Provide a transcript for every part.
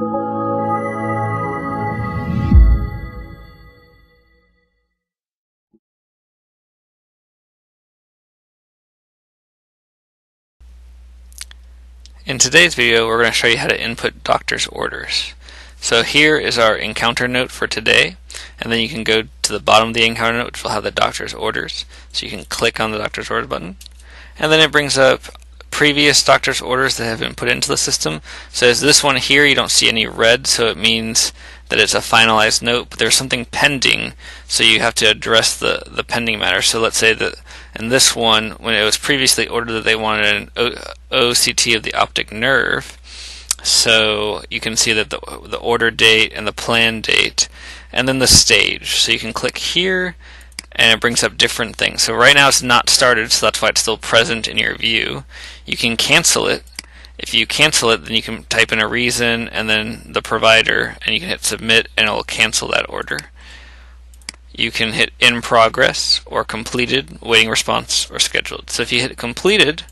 In today's video, we're going to show you how to input doctor's orders. So here is our encounter note for today, and then you can go to the bottom of the encounter note, which will have the doctor's orders. So you can click on the doctor's orders button, and then it brings up previous doctor's orders that have been put into the system. So as this one here, you don't see any red, so it means that it's a finalized note, but there's something pending, so you have to address the pending matter. So let's say that in this one, when it was previously ordered that they wanted an OCT of the optic nerve, so you can see that the order date and the plan date, and then the stage. So you can click here, and it brings up different things. So right now it's not started, so that's why it's still present in your view. You can cancel it. If you cancel it, then you can type in a reason and then the provider, and you can hit submit, and it will cancel that order. You can hit in progress or completed, waiting response, or scheduled. So if you hit completed,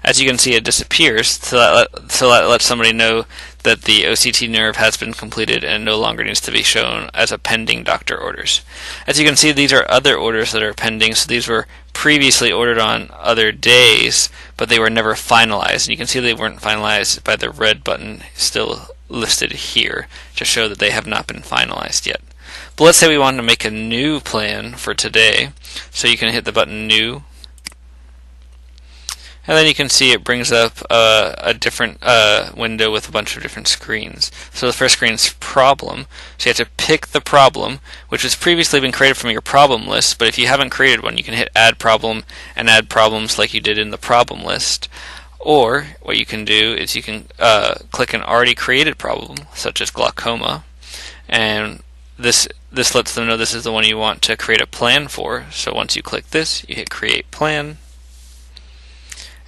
as you can see, it disappears, so that lets somebody know that the OCT nerve has been completed and no longer needs to be shown as a pending doctor orders. As you can see, these are other orders that are pending, so these were previously ordered on other days, but they were never finalized. And you can see they weren't finalized by the red button still listed here to show that they have not been finalized yet. But let's say we wanted to make a new plan for today, so you can hit the button New, and then you can see it brings up a different window with a bunch of different screens. So the first screen is problem. So you have to pick the problem, which has previously been created from your problem list, but if you haven't created one, you can hit add problem and add problems like you did in the problem list. Or what you can do is you can click an already created problem, such as glaucoma, and this lets them know this is the one you want to create a plan for. So once you click this, you hit create plan.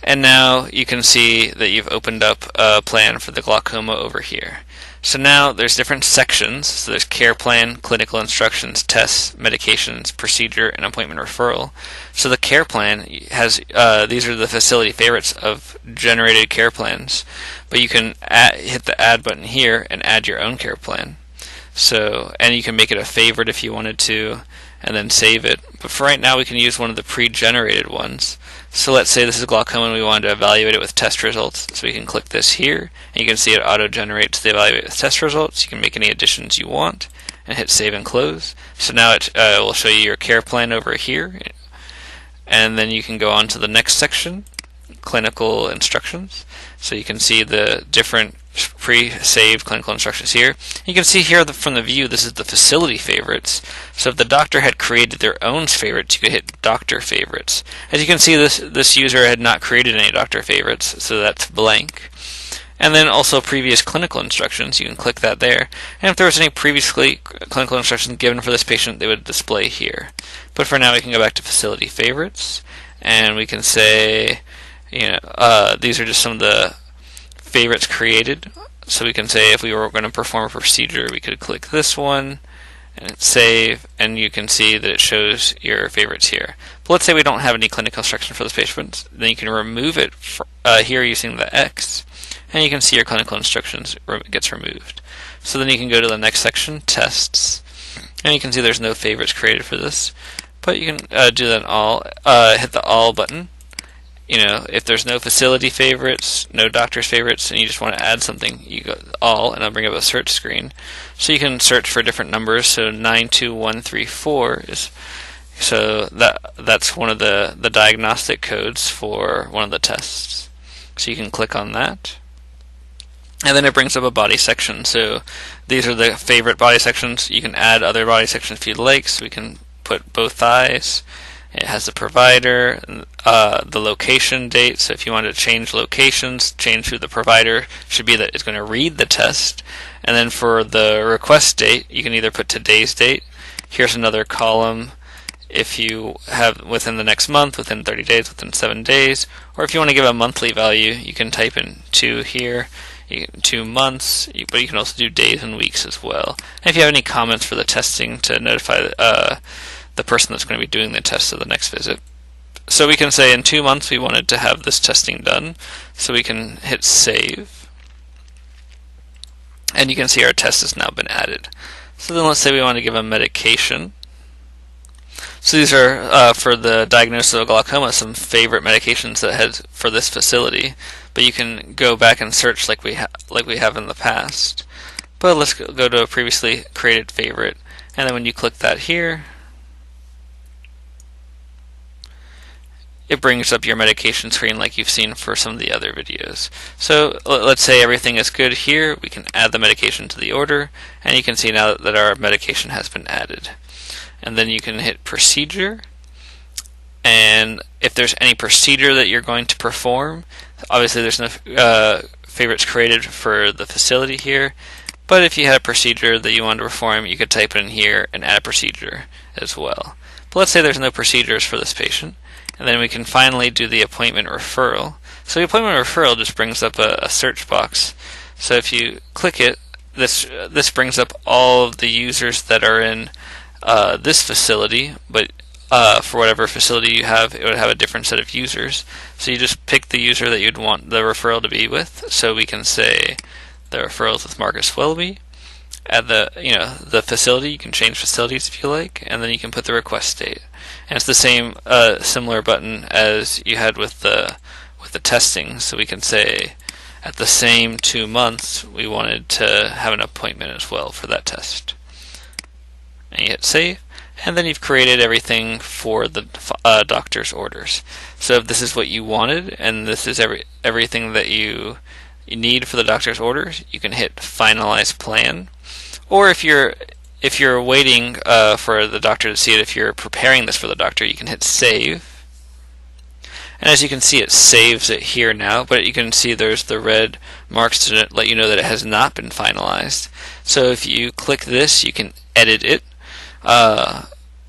And now you can see that you've opened up a plan for the glaucoma over here. So now there's different sections. So there's care plan, clinical instructions, tests, medications, procedure, and appointment referral. So the care plan has, these are the facility favorites of generated care plans. But you can hit the add button here and add your own care plan. So, and you can make it a favorite if you wanted to, and then save it. But for right now, we can use one of the pre-generated ones. So let's say this is glaucoma and we wanted to evaluate it with test results. So we can click this here, and you can see it auto-generates the evaluate with test results. You can make any additions you want, and hit save and close. So now it will show you your care plan over here, and then you can go on to the next section, clinical instructions. So you can see the different pre-saved clinical instructions here. You can see here from the view, this is the facility favorites. So if the doctor had created their own favorites, you could hit doctor favorites. As you can see, this user had not created any doctor favorites, so that's blank. And then also previous clinical instructions, you can click that there. And if there was any previously clinical instructions given for this patient, they would display here. But for now, we can go back to facility favorites, and we can say, these are just some of the favorites created. So we can say if we were going to perform a procedure, we could click this one and save, and you can see that it shows your favorites here. But let's say we don't have any clinical instruction for this patient, then you can remove it here using the X, and you can see your clinical instructions gets removed. So then you can go to the next section, tests, and you can see there's no favorites created for this, but you can do that all, hit the all button. If there's no facility favorites, no doctor's favorites, and you just want to add something, you go all, and it'll bring up a search screen. So you can search for different numbers. So 92134 is, so that's one of the diagnostic codes for one of the tests. So you can click on that, and then it brings up a body section. So these are the favorite body sections. You can add other body sections if you'd like. So we can put both thighs. It has the provider, the location date, so if you want to change locations, change who the provider should be that is going to read the test. And then for the request date, you can either put today's date. Here's another column if you have within the next month, within 30 days, within 7 days, or if you want to give a monthly value, you can type in 2 here, 2 months, but you can also do days and weeks as well. And if you have any comments for the testing to notify the person that's going to be doing the test of the next visit. So we can say in 2 months we wanted to have this testing done, so we can hit save. and you can see our test has now been added. So then let's say we want to give a medication. So these are, for the diagnosis of glaucoma, some favorite medications that had for this facility, but you can go back and search like we have in the past. But let's go to a previously created favorite, and then when you click that here, it brings up your medication screen like you've seen for some of the other videos. So let's say everything is good here, we can add the medication to the order, and you can see now that our medication has been added. And then you can hit procedure, and if there's any procedure that you're going to perform, obviously there's no favorites created for the facility here, but if you had a procedure that you wanted to perform, you could type it in here and add a procedure as well. But let's say there's no procedures for this patient, and then we can finally do the appointment referral. So the appointment referral just brings up a search box. So if you click it, this brings up all of the users that are in this facility, but for whatever facility you have, it would have a different set of users. So you just pick the user that you'd want the referral to be with. So we can say the referrals with Marcus Welby. At the facility, you can change facilities if you like, and then you can put the request date. And it's the same similar button as you had with the testing. So we can say at the same 2 months we wanted to have an appointment as well for that test. And you hit save, and then you've created everything for the doctor's orders. So if this is what you wanted, and this is everything that you need for the doctor's orders, you can hit finalize plan. Or if you're waiting for the doctor to see it, if you're preparing this for the doctor, you can hit save. And as you can see, it saves it here now, but you can see there's the red marks to let you know that it has not been finalized. So if you click this, you can edit it,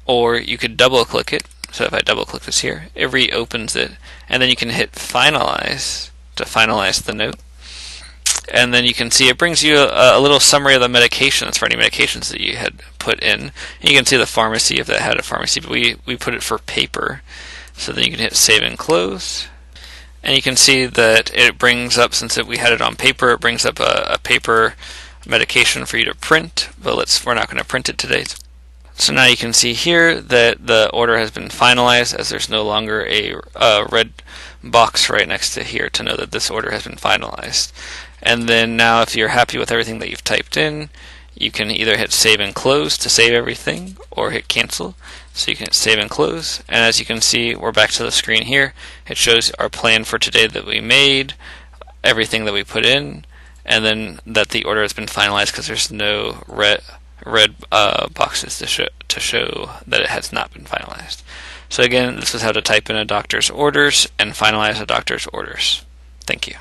or you could double click it. So if I double click this here, it reopens it, and then you can hit finalize to finalize the note. And then you can see it brings you a little summary of the medications for any medications that you had put in. And you can see the pharmacy if that had a pharmacy, but we put it for paper. So then you can hit save and close. And you can see that it brings up, since we had it on paper, it brings up a paper medication for you to print, but we're not going to print it today. So now you can see here that the order has been finalized, as there's no longer a red box right next to here to know that this order has been finalized. And then now if you're happy with everything that you've typed in, you can either hit save and close to save everything, or hit cancel. So you can hit save and close, and as you can see, we're back to the screen here. It shows our plan for today that we made, everything that we put in, and then that the order has been finalized because there's no red boxes to show that it has not been finalized. So again, this is how to type in a doctor's orders and finalize a doctor's orders. Thank you.